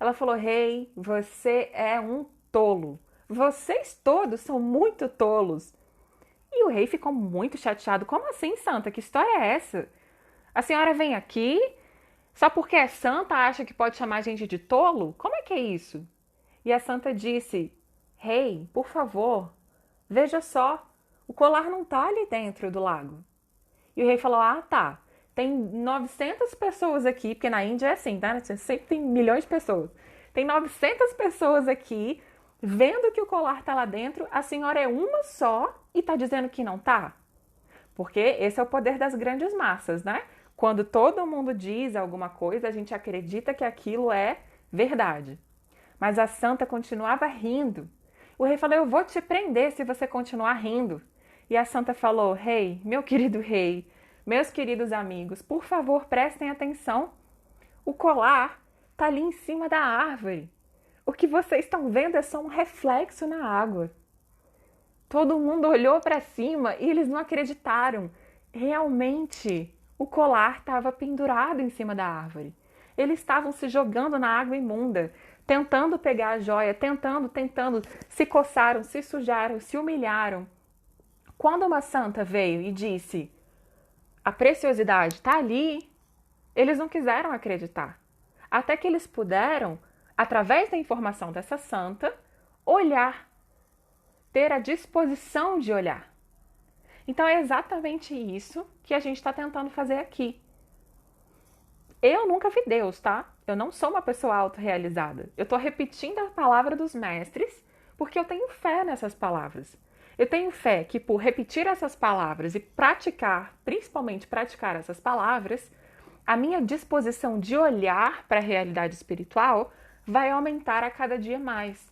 Ela falou: rei, você é um tolo. Vocês todos são muito tolos. E o rei ficou muito chateado. Como assim, santa? Que história é essa? A senhora vem aqui, só porque é santa acha que pode chamar a gente de tolo? Como é que é isso? E a santa disse: rei, por favor, veja só, o colar não tá ali dentro do lago. E o rei falou: ah, tá. Tem 900 pessoas aqui, porque na Índia é assim, tá? Sempre tem milhões de pessoas. Tem 900 pessoas aqui vendo que o colar tá lá dentro. A senhora é uma só e tá dizendo que não tá? Porque esse é o poder das grandes massas, né? Quando todo mundo diz alguma coisa, a gente acredita que aquilo é verdade. Mas a santa continuava rindo. O rei falou: eu vou te prender se você continuar rindo. E a santa falou: rei, meu querido rei, meus queridos amigos, por favor, prestem atenção. O colar está ali em cima da árvore. O que vocês estão vendo é só um reflexo na água. Todo mundo olhou para cima e eles não acreditaram. Realmente, o colar estava pendurado em cima da árvore. Eles estavam se jogando na água imunda, tentando pegar a joia, tentando, se coçaram, se sujaram, se humilharam. Quando uma santa veio e disse: a preciosidade está ali, eles não quiseram acreditar. Até que eles puderam, através da informação dessa santa, olhar, ter a disposição de olhar. Então é exatamente isso que a gente está tentando fazer aqui. Eu nunca vi Deus, tá? Eu não sou uma pessoa autorrealizada. Eu estou repetindo a palavra dos mestres porque eu tenho fé nessas palavras. Eu tenho fé que por repetir essas palavras e praticar, principalmente praticar essas palavras, a minha disposição de olhar para a realidade espiritual vai aumentar a cada dia mais.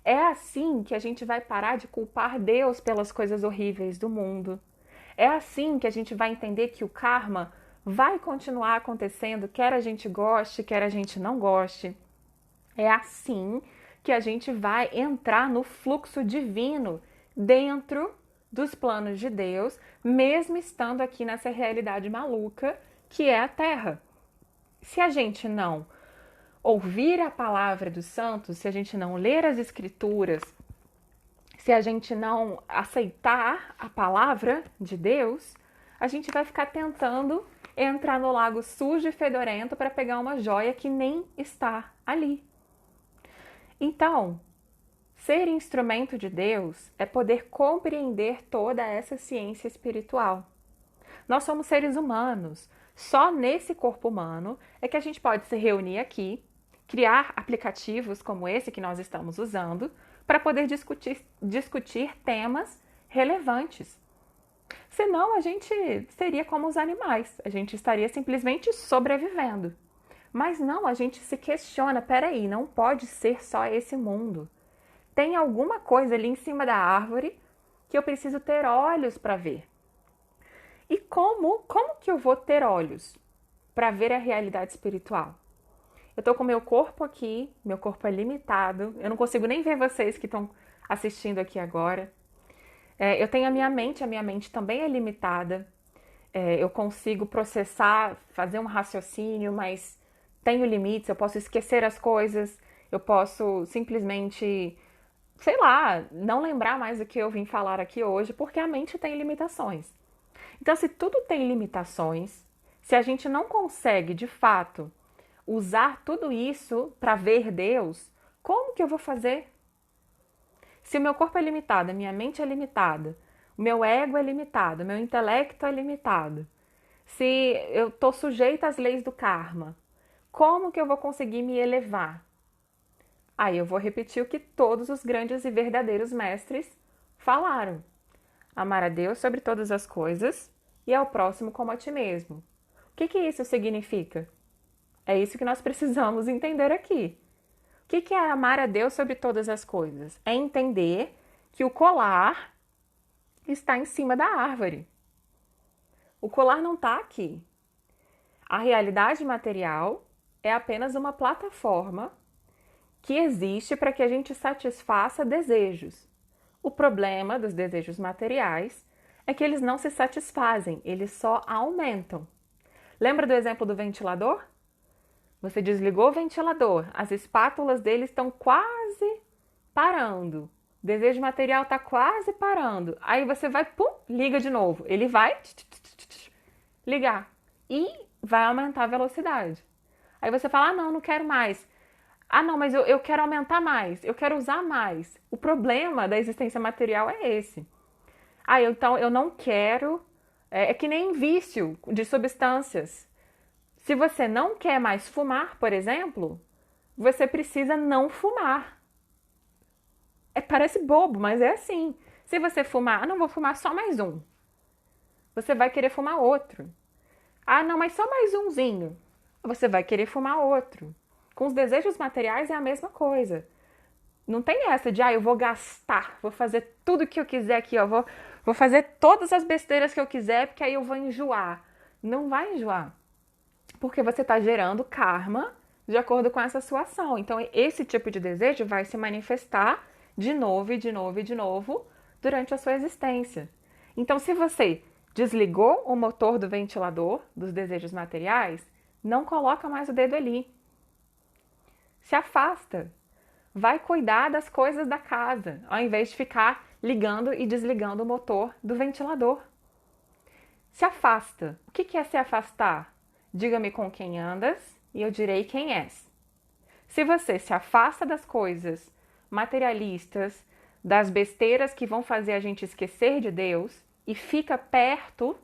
É assim que a gente vai parar de culpar Deus pelas coisas horríveis do mundo. É assim que a gente vai entender que o karma vai continuar acontecendo, quer a gente goste, quer a gente não goste. É assim que a gente vai entrar no fluxo divino dentro dos planos de Deus, mesmo estando aqui nessa realidade maluca que é a Terra. Se a gente não ouvir a palavra dos santos, se a gente não ler as escrituras, se a gente não aceitar a palavra de Deus, a gente vai ficar tentando entrar no lago sujo e fedorento para pegar uma joia que nem está ali. Então, ser instrumento de Deus é poder compreender toda essa ciência espiritual. Nós somos seres humanos. Só nesse corpo humano é que a gente pode se reunir aqui, criar aplicativos como esse que nós estamos usando, para poder discutir temas relevantes. Senão a gente seria como os animais, a gente estaria simplesmente sobrevivendo. Mas não, a gente se questiona, peraí, não pode ser só esse mundo. Tem alguma coisa ali em cima da árvore que eu preciso ter olhos para ver. E como que eu vou ter olhos para ver a realidade espiritual? Eu tô com meu corpo aqui, meu corpo é limitado, eu não consigo nem ver vocês que estão assistindo aqui agora. Eu tenho a minha mente também é limitada. Eu consigo processar, fazer um raciocínio, mas tenho limites, eu posso esquecer as coisas, eu posso simplesmente, sei lá, não lembrar mais do que eu vim falar aqui hoje, porque a mente tem limitações. Então, se tudo tem limitações, se a gente não consegue, de fato, usar tudo isso para ver Deus, como que eu vou fazer? Se o meu corpo é limitado, a minha mente é limitada, o meu ego é limitado, o meu intelecto é limitado, se eu estou sujeita às leis do karma, como que eu vou conseguir me elevar? Aí eu vou repetir o que todos os grandes e verdadeiros mestres falaram: amar a Deus sobre todas as coisas e ao próximo como a ti mesmo. O que isso significa? É isso que nós precisamos entender aqui. O que é amar a Deus sobre todas as coisas? É entender que o colar está em cima da árvore. O colar não está aqui. A realidade material é apenas uma plataforma que existe para que a gente satisfaça desejos. O problema dos desejos materiais é que eles não se satisfazem, eles só aumentam. Lembra do exemplo do ventilador? Você desligou o ventilador, as espátulas dele estão quase parando. O desejo material está quase parando. Aí você vai, pum, liga de novo. Ele vai ligar e vai aumentar a velocidade. Aí você fala, ah, não, não quero mais. Ah, não, mas eu quero aumentar mais, eu quero usar mais. O problema da existência material é esse. Ah, então eu não quero. É que nem vício de substâncias. Se você não quer mais fumar, por exemplo, você precisa não fumar. Parece bobo, mas é assim. Se você fumar, ah, não vou fumar só mais um. Você vai querer fumar outro. Ah, não, mas só mais umzinho. Você vai querer fumar outro. Com os desejos materiais é a mesma coisa. Não tem essa de, eu vou gastar, vou fazer tudo o que eu quiser aqui, ó, vou fazer todas as besteiras que eu quiser, porque aí eu vou enjoar. Não vai enjoar. Porque você está gerando karma de acordo com essa sua ação. Então, esse tipo de desejo vai se manifestar de novo e de novo e de novo durante a sua existência. Então, se você desligou o motor do ventilador dos desejos materiais, não coloca mais o dedo ali. Se afasta. Vai cuidar das coisas da casa, ao invés de ficar ligando e desligando o motor do ventilador. Se afasta. O que é se afastar? Diga-me com quem andas e eu direi quem és. Se você se afasta das coisas materialistas, das besteiras que vão fazer a gente esquecer de Deus e fica perto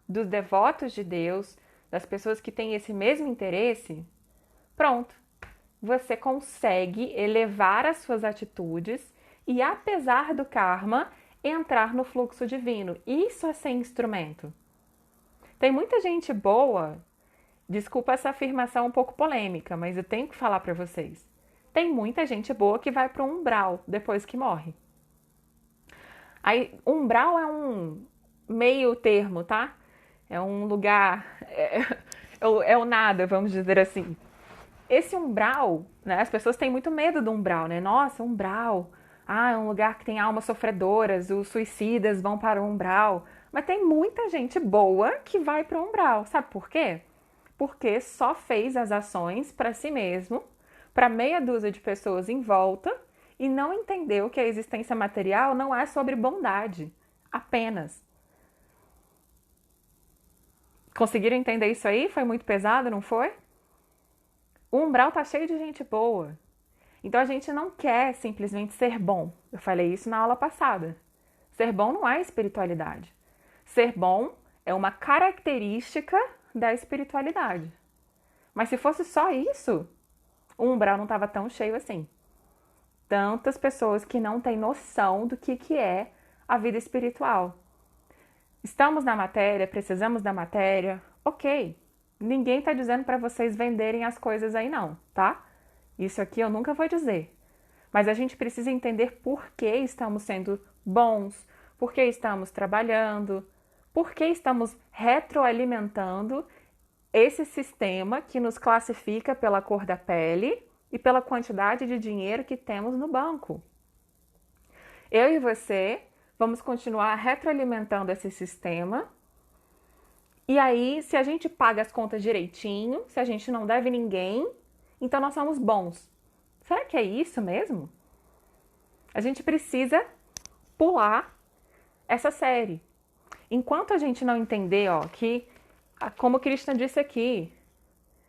dos devotos de Deus, das pessoas que têm esse mesmo interesse, pronto. Você consegue elevar as suas atitudes e, apesar do karma, entrar no fluxo divino. Isso é ser instrumento. Tem muita gente boa, desculpa essa afirmação um pouco polêmica, mas eu tenho que falar para vocês. Tem muita gente boa que vai para o umbral depois que morre. Aí, umbral é um meio termo, tá? É um lugar, é o nada, vamos dizer assim. Esse umbral, né? As pessoas têm muito medo do umbral, né? Nossa, umbral. Ah, é um lugar que tem almas sofredoras, os suicidas vão para o umbral. Mas tem muita gente boa que vai para o umbral. Sabe por quê? Porque só fez as ações para si mesmo, para meia dúzia de pessoas em volta e não entendeu que a existência material não é sobre bondade, apenas. Conseguiram entender isso aí? Foi muito pesado, não foi? O umbral tá cheio de gente boa. Então a gente não quer simplesmente ser bom. Eu falei isso na aula passada. Ser bom não é espiritualidade. Ser bom é uma característica da espiritualidade. Mas se fosse só isso, o umbral não estava tão cheio assim. Tantas pessoas que não têm noção do que é a vida espiritual. Estamos na matéria, precisamos da matéria, ok. Ninguém está dizendo para vocês venderem as coisas aí não, tá? Isso aqui eu nunca vou dizer. Mas a gente precisa entender por que estamos sendo bons, por que estamos trabalhando, por que estamos retroalimentando esse sistema que nos classifica pela cor da pele e pela quantidade de dinheiro que temos no banco. Eu e você vamos continuar retroalimentando esse sistema. E aí, se a gente paga as contas direitinho, se a gente não deve ninguém, então nós somos bons. Será que é isso mesmo? A gente precisa pular essa série. Enquanto a gente não entender, que, como o Krishna disse aqui,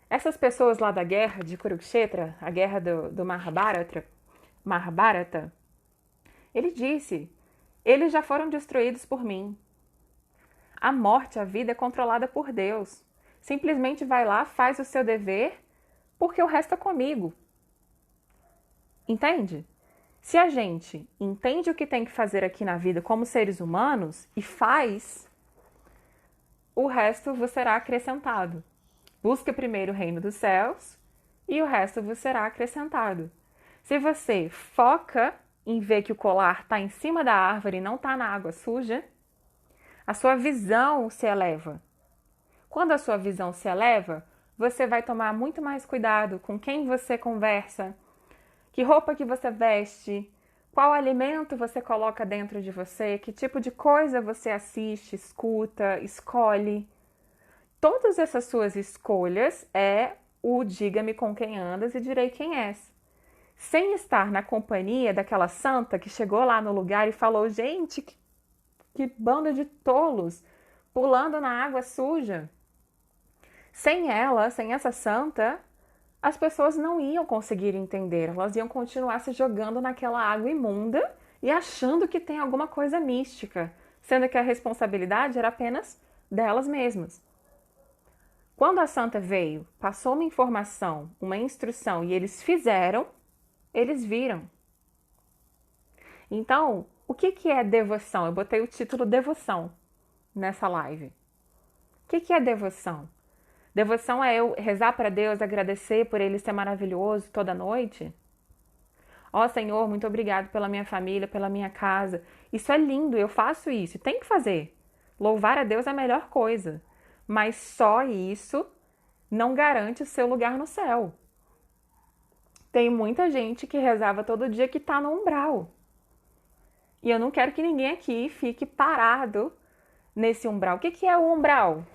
essas pessoas lá da guerra de Kurukshetra, a guerra do Mahabharata, ele disse, eles já foram destruídos por mim. A morte, a vida é controlada por Deus. Simplesmente vai lá, faz o seu dever, porque o resto é comigo. Entende? Se a gente entende o que tem que fazer aqui na vida como seres humanos e faz, o resto vos será acrescentado. Busca primeiro o reino dos céus e o resto vos será acrescentado. Se você foca em ver que o colar está em cima da árvore e não está na água suja, a sua visão se eleva. Quando a sua visão se eleva, você vai tomar muito mais cuidado com quem você conversa, que roupa que você veste, qual alimento você coloca dentro de você, que tipo de coisa você assiste, escuta, escolhe. Todas essas suas escolhas é o diga-me com quem andas e direi quem és. Sem estar na companhia daquela santa que chegou lá no lugar e falou, gente, que bando de tolos, pulando na água suja. Sem ela, sem essa santa, as pessoas não iam conseguir entender. Elas iam continuar se jogando naquela água imunda e achando que tem alguma coisa mística, sendo que a responsabilidade era apenas delas mesmas. Quando a santa veio, passou uma informação, uma instrução e eles fizeram, eles viram. Então, o que é devoção? Eu botei o título devoção nessa live. O que é devoção? Devoção é eu rezar para Deus, agradecer por Ele ser maravilhoso toda noite? Ó Senhor, muito obrigado pela minha família, pela minha casa. Isso é lindo, eu faço isso. Tem que fazer. Louvar a Deus é a melhor coisa. Mas só isso não garante o seu lugar no céu. Tem muita gente que rezava todo dia que está no umbral. E eu não quero que ninguém aqui fique parado nesse umbral. O que é o umbral?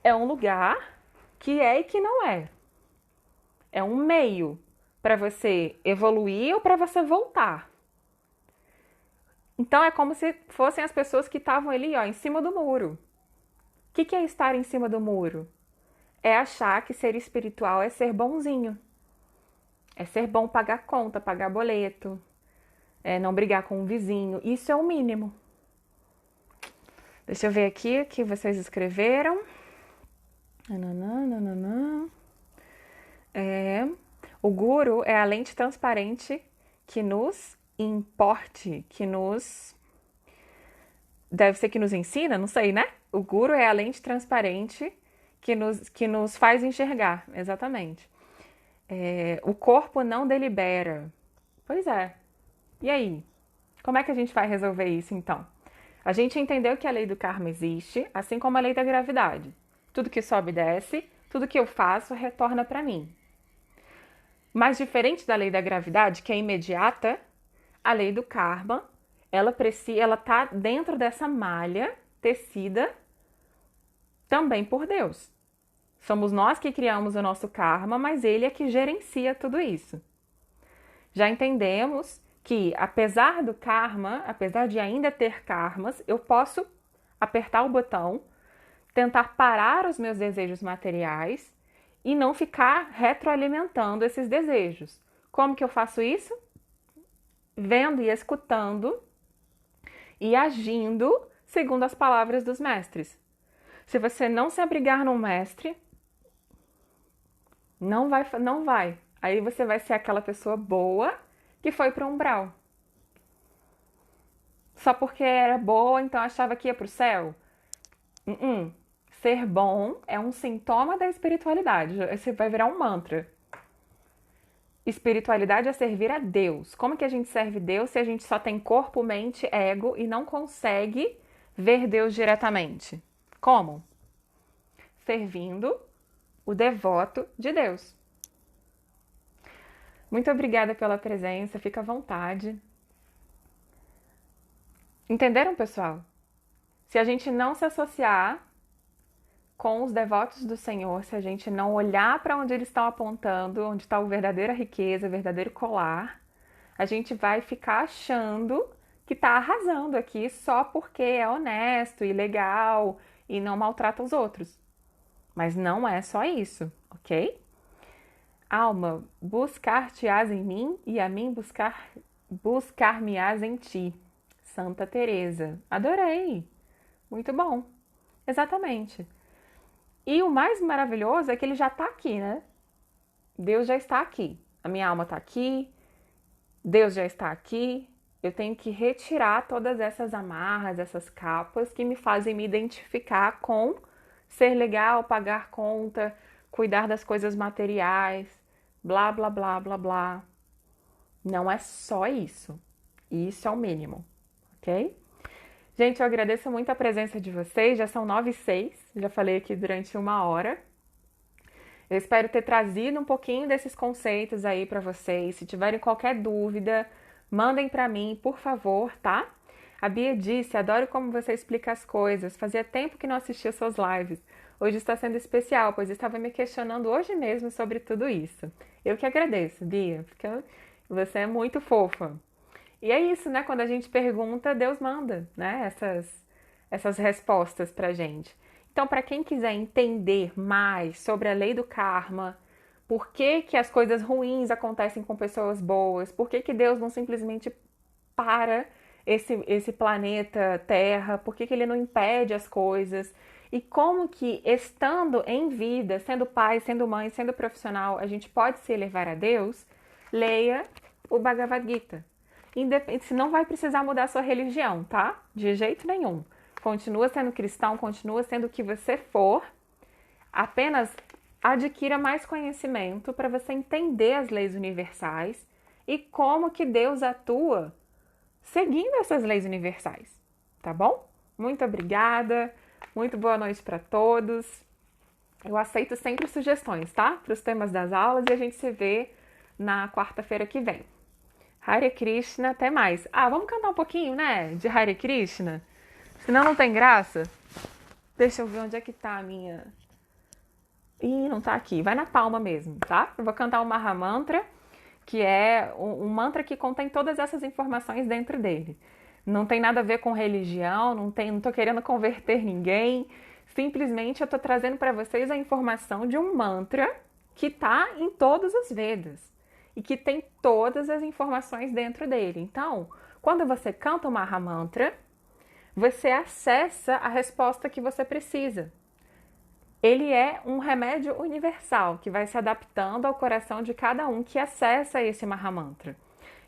É um lugar que é e que não é. É um meio para você evoluir ou para você voltar. Então é como se fossem as pessoas que estavam ali, em cima do muro. O que é estar em cima do muro? É achar que ser espiritual é ser bonzinho. É ser bom, pagar conta, pagar boleto. É não brigar com o vizinho. Isso é o mínimo. Deixa eu ver aqui o que vocês escreveram. O guru é a lente transparente que nos importe, que nos... Deve ser que nos ensina, não sei, né? O guru é a lente transparente que nos faz enxergar, exatamente. O corpo não delibera. Pois é. E aí? Como é que a gente vai resolver isso, então? A gente entendeu que a lei do karma existe, assim como a lei da gravidade. Tudo que sobe desce, tudo que eu faço retorna para mim. Mas diferente da lei da gravidade, que é imediata, a lei do karma, ela está dentro dessa malha tecida também por Deus. Somos nós que criamos o nosso karma, mas Ele é que gerencia tudo isso. Já entendemos que, apesar do karma, apesar de ainda ter karmas, eu posso apertar o botão, tentar parar os meus desejos materiais e não ficar retroalimentando esses desejos. Como que eu faço isso? Vendo e escutando e agindo segundo as palavras dos mestres. Se você não se abrigar num mestre, não vai. Aí você vai ser aquela pessoa boa que foi para o umbral. Só porque era boa, então achava que ia para o céu. Ser bom é um sintoma da espiritualidade. Você vai virar um mantra. Espiritualidade é servir a Deus. Como que a gente serve Deus se a gente só tem corpo, mente, ego e não consegue ver Deus diretamente? Como? Servindo o devoto de Deus. Muito obrigada pela presença, fica à vontade. Entenderam, pessoal? Se a gente não se associar com os devotos do Senhor, se a gente não olhar para onde eles estão apontando, onde está a verdadeira riqueza, o verdadeiro colar, a gente vai ficar achando que está arrasando aqui só porque é honesto e legal e não maltrata os outros. Mas não é só isso, ok? Alma, buscar-te-ás em mim e a mim buscar-me-ás em ti. Santa Teresa. Adorei. Muito bom. Exatamente. E o mais maravilhoso é que ele já está aqui, né? Deus já está aqui. A minha alma está aqui. Deus já está aqui. Eu tenho que retirar todas essas amarras, essas capas que me fazem me identificar com ser legal, pagar conta, cuidar das coisas materiais, blá, blá, blá, blá, blá. Não é só isso. Isso é o mínimo, ok? Gente, eu agradeço muito a presença de vocês. Já são 9h06, já falei aqui durante 1 hora. Eu espero ter trazido um pouquinho desses conceitos aí para vocês. Se tiverem qualquer dúvida, mandem para mim, por favor, tá? A Bia disse, adoro como você explica as coisas. Fazia tempo que não assistia suas lives. Hoje está sendo especial, pois estava me questionando hoje mesmo sobre tudo isso. Eu que agradeço, Bia, porque você é muito fofa. E é isso, né? Quando a gente pergunta, Deus manda, né? Essas respostas pra gente. Então, para quem quiser entender mais sobre a lei do karma, por que as coisas ruins acontecem com pessoas boas, por que Deus não simplesmente para esse planeta Terra, por que ele não impede as coisas, e como que, estando em vida, sendo pai, sendo mãe, sendo profissional, a gente pode se elevar a Deus, leia o Bhagavad Gita. Se não vai precisar mudar a sua religião, tá? De jeito nenhum. Continua sendo cristão, continua sendo o que você for, apenas adquira mais conhecimento para você entender as leis universais e como que Deus atua seguindo essas leis universais, tá bom? Muito obrigada, muito boa noite para todos. Eu aceito sempre sugestões, tá? Para os temas das aulas e a gente se vê na quarta-feira que vem. Hare Krishna, até mais. Ah, vamos cantar um pouquinho, né? De Hare Krishna? Senão não tem graça. Deixa eu ver onde é que tá a minha... Ih, não tá aqui. Vai na palma mesmo, tá? Eu vou cantar o Maha Mantra, que é um mantra que contém todas essas informações dentro dele. Não tem nada a ver com religião, não tô querendo converter ninguém. Simplesmente eu tô trazendo para vocês a informação de um mantra que tá em todos os Vedas e que tem todas as informações dentro dele. Então, quando você canta o Maha Mantra, você acessa a resposta que você precisa. Ele é um remédio universal que vai se adaptando ao coração de cada um que acessa esse Maha Mantra.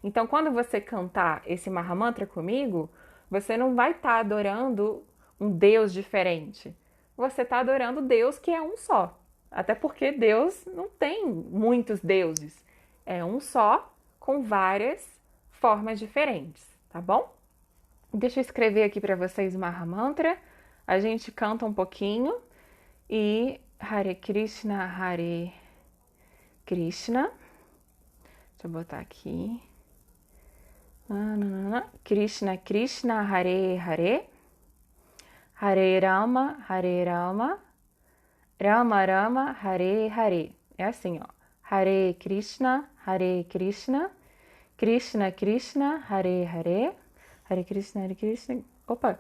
Então, quando você cantar esse Maha Mantra comigo, você não vai estar adorando um Deus diferente. Você está adorando Deus que é um só. Até porque Deus não tem muitos deuses. É um só, com várias formas diferentes, tá bom? Deixa eu escrever aqui para vocês o Maha Mantra. A gente canta um pouquinho. E Hare Krishna, Hare Krishna. Deixa eu botar aqui. Krishna, Krishna, Hare Hare. Hare Rama, Hare Rama. Rama Rama, Hare Hare. É assim, ó. Hare Krishna, Hare Krishna. Krishna, Krishna, Hare Hare. Hare Krishna, Hare Krishna. Opa!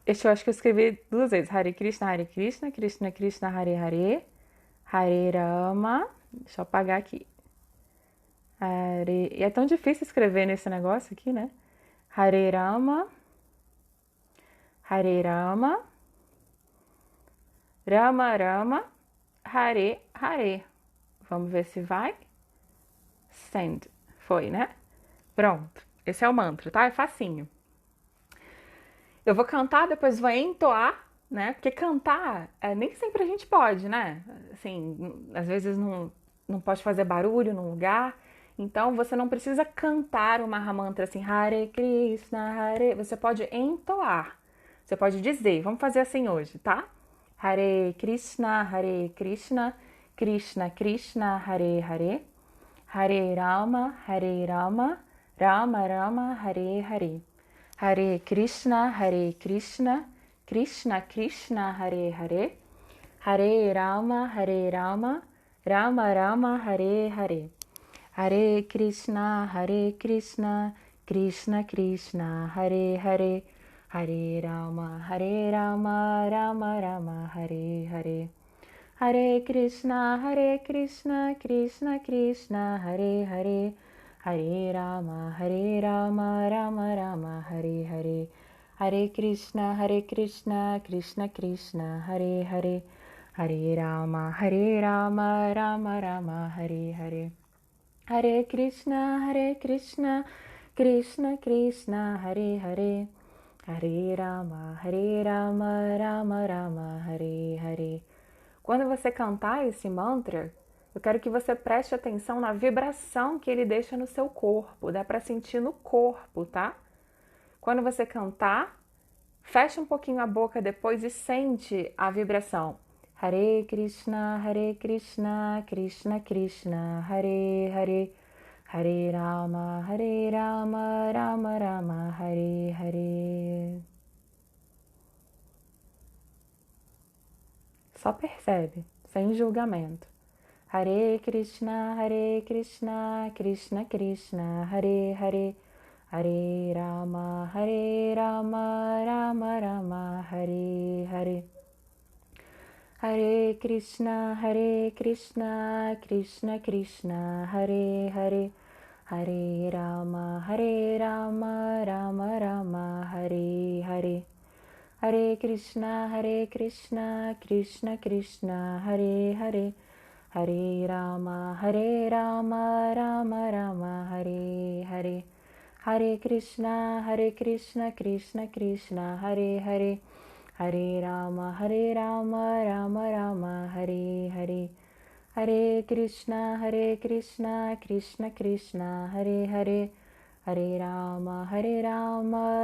Eu acho que eu escrevi 2 vezes. Hare Krishna, Hare Krishna. Krishna, Krishna, Hare Hare. Hare Rama. Deixa eu apagar aqui. E é tão difícil escrever nesse negócio aqui, né? Hare Rama. Hare Rama. Rama Rama. Hare Hare. Vamos ver se vai. Send. Foi, né? Pronto. Esse é o mantra, tá? É facinho. Eu vou cantar, depois vou entoar né? Porque cantar, nem sempre a gente pode, né? Assim, às vezes não pode fazer barulho num lugar. Então você não precisa cantar o Mahamantra assim, Hare Krishna, Hare. Você pode entoar. Você pode dizer. Vamos fazer assim hoje, tá? Hare Krishna, Krishna Krishna, Hare Hare. Hare Rama, Rama Rama, Hare Hare. Hare Krishna, Krishna Krishna, Hare Hare. Hare Rama, Rama Rama, Hare Hare. Hare Krishna, Krishna Krishna, Hare Hare. Hare Rama, Rama Rama, Hare Hare. Hare Krishna, Krishna Krishna, Hare Hare. Hare Rama, Rama Rama, Hare Hare. Hare Krishna, Krishna Krishna, Hare Hare. Hare Rama, Rama Rama, Hare Hare. Hare Krishna, Krishna Krishna, Hare Hare. Hare Rama, Rama Rama, Hare Hare. Quando você cantar esse mantra, eu quero que você preste atenção na vibração que ele deixa no seu corpo. Dá para sentir no corpo, tá? Quando você cantar, fecha um pouquinho a boca depois e sente a vibração. Hare Krishna, Krishna Krishna, Hare Hare. Hare Rama, Rama Rama, Hare Hare. Só percebe, sem julgamento. Hare Krishna, Krishna Krishna, Hare Hare. Hare Rama, Rama Rama, Hare Hare. Hare Krishna, Krishna Krishna, Hare Hare. Hare Rama, Rama Rama, Hare Hare. Hare Krishna, Krishna Krishna, Hare Hare. Hare Rama, Rama Rama, Hare Hare. Hare Krishna, Krishna Krishna, Hare Hare. Hare Rama, Rama Rama, Hare Hare. Hare Krishna, Krishna Krishna, Hare Hare. Hare Rama,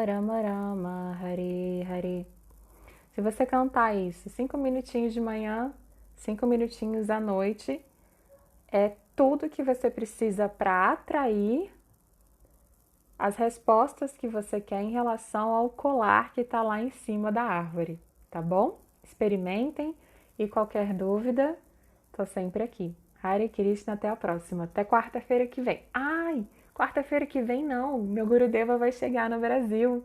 Rama Rama, Hare Hare. Se você cantar isso 5 minutinhos de manhã, 5 minutinhos à noite, é tudo que você precisa para atrair as respostas que você quer em relação ao colar que está lá em cima da árvore, tá bom? Experimentem e qualquer dúvida, tô sempre aqui. Hare Krishna, até a próxima. Até quarta-feira que vem. Ai, quarta-feira que vem não, meu Gurudeva vai chegar no Brasil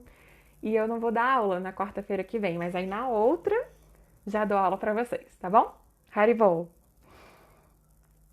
e eu não vou dar aula na quarta-feira que vem, mas aí na outra já dou aula para vocês, tá bom? Haribol!